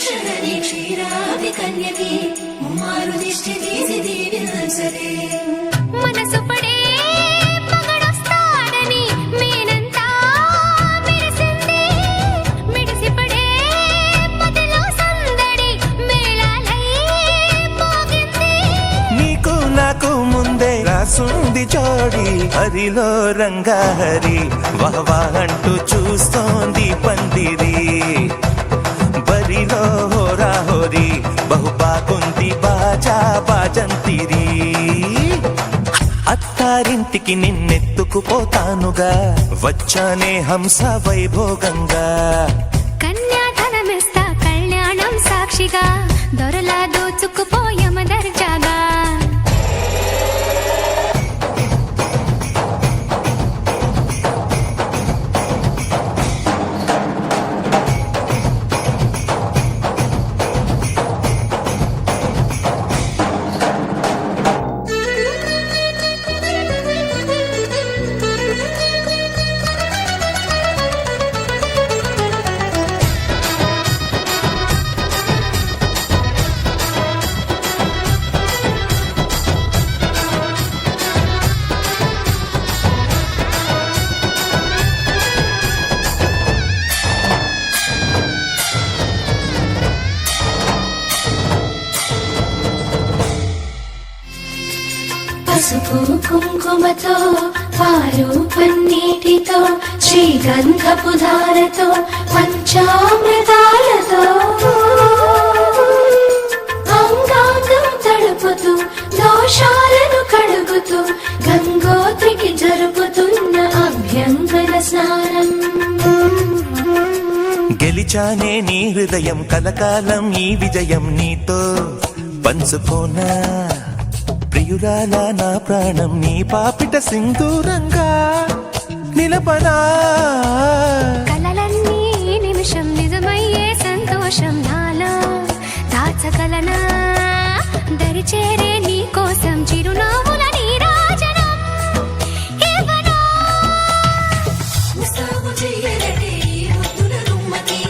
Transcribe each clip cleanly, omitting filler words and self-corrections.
రక్షణని క్షీరాది కన్యకి ముమ్మారు దిష్టి తీసి దీవించరే మనసు పడే మగడొస్తాడని మేనంతా మెరిసింది మిడిసిపడే మదిలో సందడి మేళాలై మోగింది నీకు నాకు ముందే రాసుంది జోడి హరిలో రంగాహరి వహవా అంటూ చూస్తోంది పందిరి బరిలో హోరా హోరి బహుబాగుంది బాజా బాజంతిరి అత్తారింటికి నిన్నెత్తుకుపోతానుగా వచ్చానే హంస వైభోగంగా కన్యాధనమిస్తా కళ్యాణం సాక్షిగా దొరలా దోచుకుపోయమ దర్జాగా పసుపు కుంకుమతో పాలు పన్నీటితో శ్రీగంధపు ధారతో పంచామృతాలతో అంగాంగం తడుపుతూ దోషాలను కడుగుతూ గంగోత్రికి జరుపుతున్న అభ్యంగన స్నానం గెలిచానే నీ హృదయం కలకాలం ఈ విజయం నీతో పంచుకోనా ప్రియురాల నా ప్రాణం నీ పాపిట సింధూరంగా నిలపనా కలలన్నీ నిమిషం నిజమయ్యే సంతోషం నాలో దాచగలనా దరిచేరే నీ కోసం చిరునవ్వుల నీరాజనం ఇవ్వనా ముస్తాబు చెయ్యలటే ఈ ముద్దుల గుమ్మకి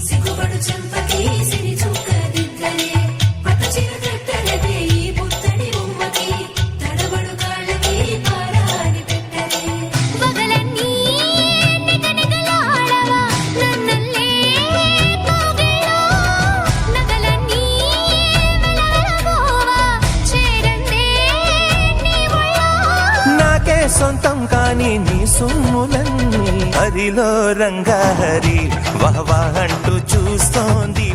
సిగ్గుపడు చెంపకి సిరి చుక్క దిద్దలే పట్టు చీర కట్టలటే ఈ పుత్తడి బొమ్మకి తడబడు కాళ్ళకి పారాని పెట్టలే పగలన్నీ నిగనిగలాడవా నన్నల్లే కోగిలో నగలన్నీ వెలవెలబోవా చేరందే నీ ఒళ్ళో నాకే సొంతం కాని నీ సొమ్ములన్నీ హరిలో రంగాహరి వహవా అంటూ చూస్తోంది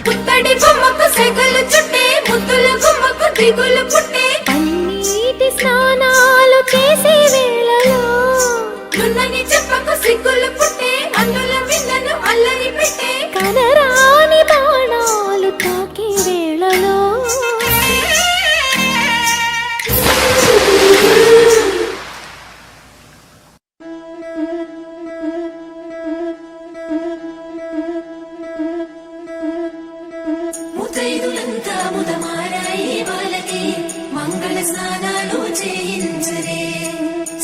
పుత్తడి బొమ్మకు సెగలు చుట్టే ముద్దుల గుమ్మకు దిగులు పుట్టే పన్నీటి స్నానాలు చేసే వేళలో నున్నని చెప్పకు సిగ్గులు పుట్టే అందుల విన్నను అల్లరి పెట్టే కనరాని బాణాలు తాకే వేళలో ముతైదులంతా ముదమారాయి వాళ్ళకి మంగళ స్నానాలు చేయించరే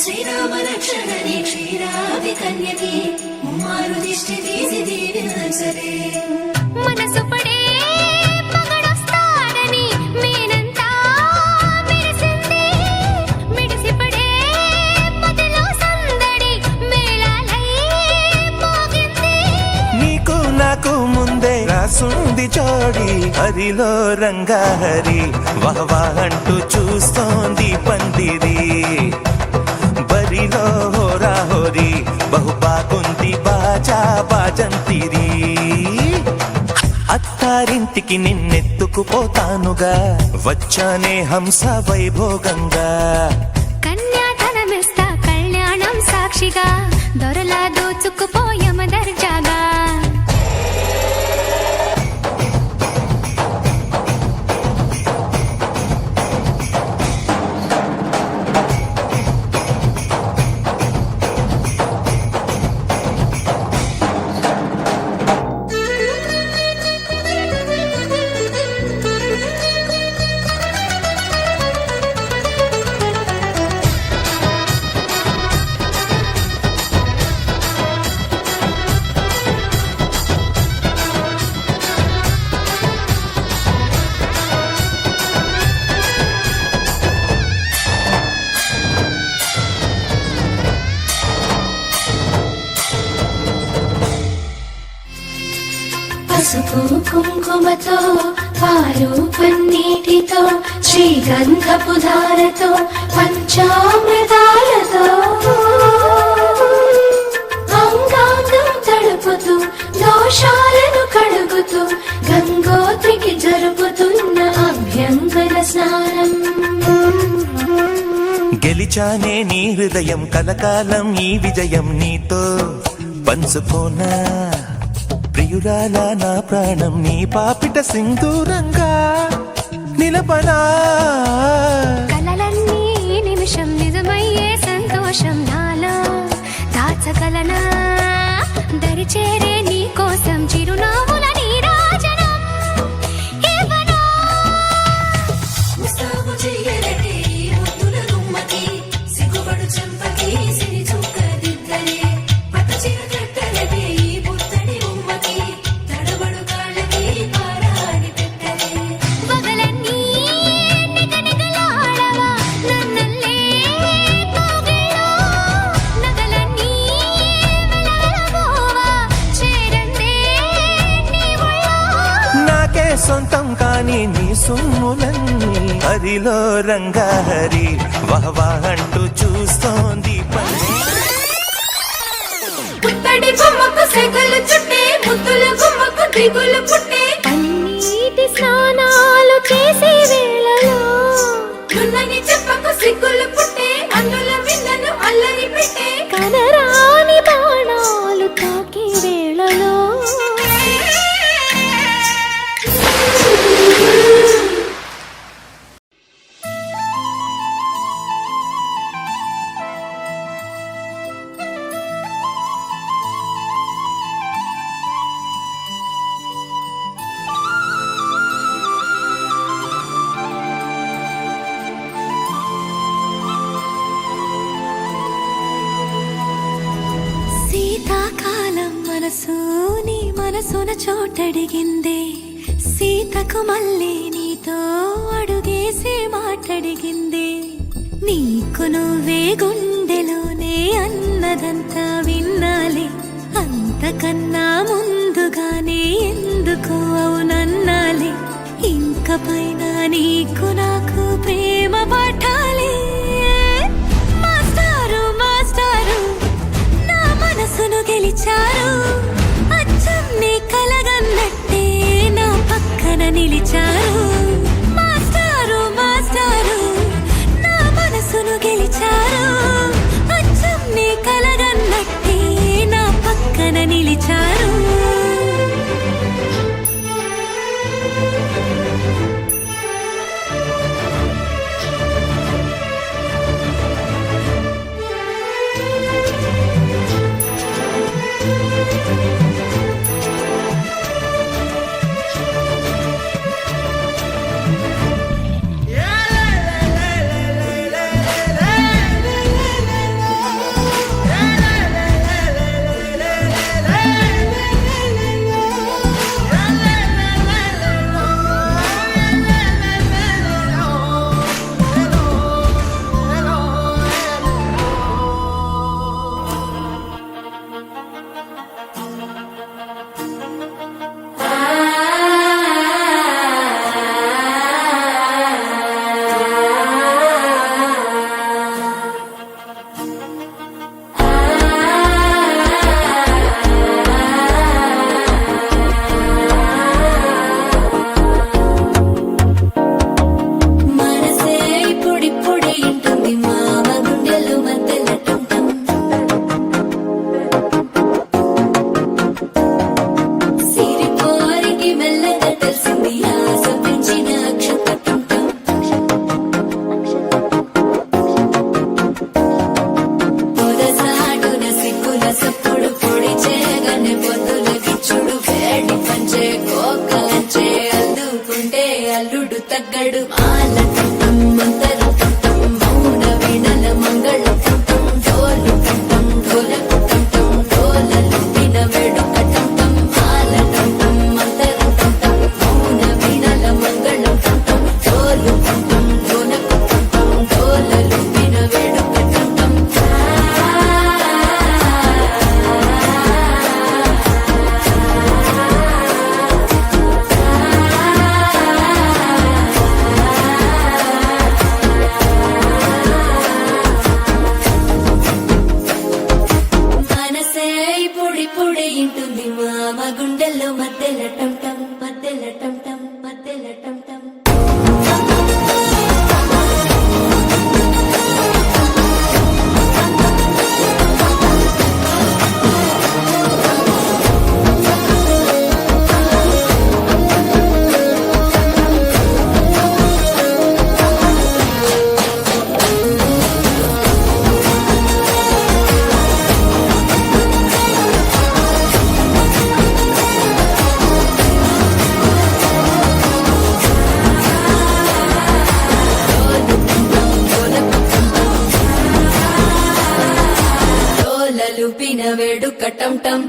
శ్రీరామ రక్షణని క్షీరాది కన్యకి ముమ్మారు దిష్టి తీసి దీవించరే మనసు పడే మగడొస్తాడని మేనంతా మెరిసింది మిడిసిపడే మదిలో సందడి మేళాలై మోగింది నీకు నాకు ముందే రాసుంది జోడి హరిలో రంగాహరి వహవా అంటూ చూస్తోంది పందిరి బరిలో హోరా హోరి బహుబాగుంది బాజా బాజంతిరి అత్తారింటికి నిన్నెత్తుకుపోతానుగా వచ్చానే హంస వైభోగంగా కన్యాధనమిస్తా కళ్యాణం సాక్షిగా దొరలా దోచుకుపోయమ దర్జాగా పసుపు కుంకుమతో పాలు పన్నీటితో శ్రీగంధపు ధారతో పంచామృతాలతో అంగాంగం తడుపుతూ దోషాలను కడుగుతూ గంగోత్రికి జరుపుతున్న అభ్యంగన స్నానం. గెలిచానే నీ హృదయం కలకాలం ఈ విజయం నీతో పంచుకోనా ప్రియురాల నా ప్రాణం నీ పాపిట సింధూరంగా నిలపనా. కలలన్నీ నిమిషం నిజమయ్యే సంతోషం నాలో దాచగలనా దరిచేరే నీ కోసం చిరునవ్వుల నీరాజనం ఇవ్వనా. ముస్తాబు చెయ్యలకే ఈ ముద్దుల గుమ్మకి సిగ్గుపడు చెంపకి సిరి చుక్క దిద్దలే పట్ట చీర కట్టలకే ఈ పుత్తడి ఉమ్మకి తడబడు కాళ్ళకి పారాని పెట్టలే. పగలన్నీ నిగనిగలాడవా నన్నల్లే కోగిలో నగలన్నీ వెలవెలబోవా చేరందే నీ ఒళ్ళో. నాకే సొంతం కాని నీ సొమ్ములన్నీ హరిలో రంగాహరి వహవా అంటూ చూస్తోంది పల్లి. పుత్తడి బొమ్మకు సెగలు చుట్టే ముద్దుల గుమ్మకు దిగులు పుట్టే అన్నిటి స్నానాలు చేసే వేళలో నున్నని చెప్పకు సిగ్గులు పుట్టే అందుల విన్నను అల్లరి పెట్టే. కనరాని బాణాలు తాకే వేళలో శీతాకాలం మనసు నీ మనసున చోటడిగిందే సీతకు మళ్ళీ నీతో అడుగేసే మాటడిగిందే నీకు నువ్వే గుండెలోనే అన్నదంతా విన్నాలే అంతకన్నా ముందుగానే ఎందుకు అవునన్నాలే ఇంక పైన నీకు నాకు ప్రేమ పాఠాలే. మాస్టారు మాస్టారు నా మనసును గెలిచారు అచ్చం నీ కలగన్నట్టే నా పక్కన నిలిచారు. మాస్టారు మాస్టారు నా మనసును గెలిచారు అచ్చం నీ కలగన్నట్టే నా పక్కన నిలిచారు. తగ్గడు ఆలకట్టం మంతర కట్టం మౌన వీణల మంగళ కట్టం డోలు కట్టం డోలకు కట్టం డోలలు విన వేడుక కట్టం ఆలకట్టం మంతర కట్టం మౌన వీణల మంగళ కట్టం డోలు కట్టం డోలకు కట్టం డోలలు విన వేడుక కట్టం. మధ్యలో మధ్యలో టం టం మధ్యలో టం టం మధ్యలో టం టం లూపిన వేడుక టం టం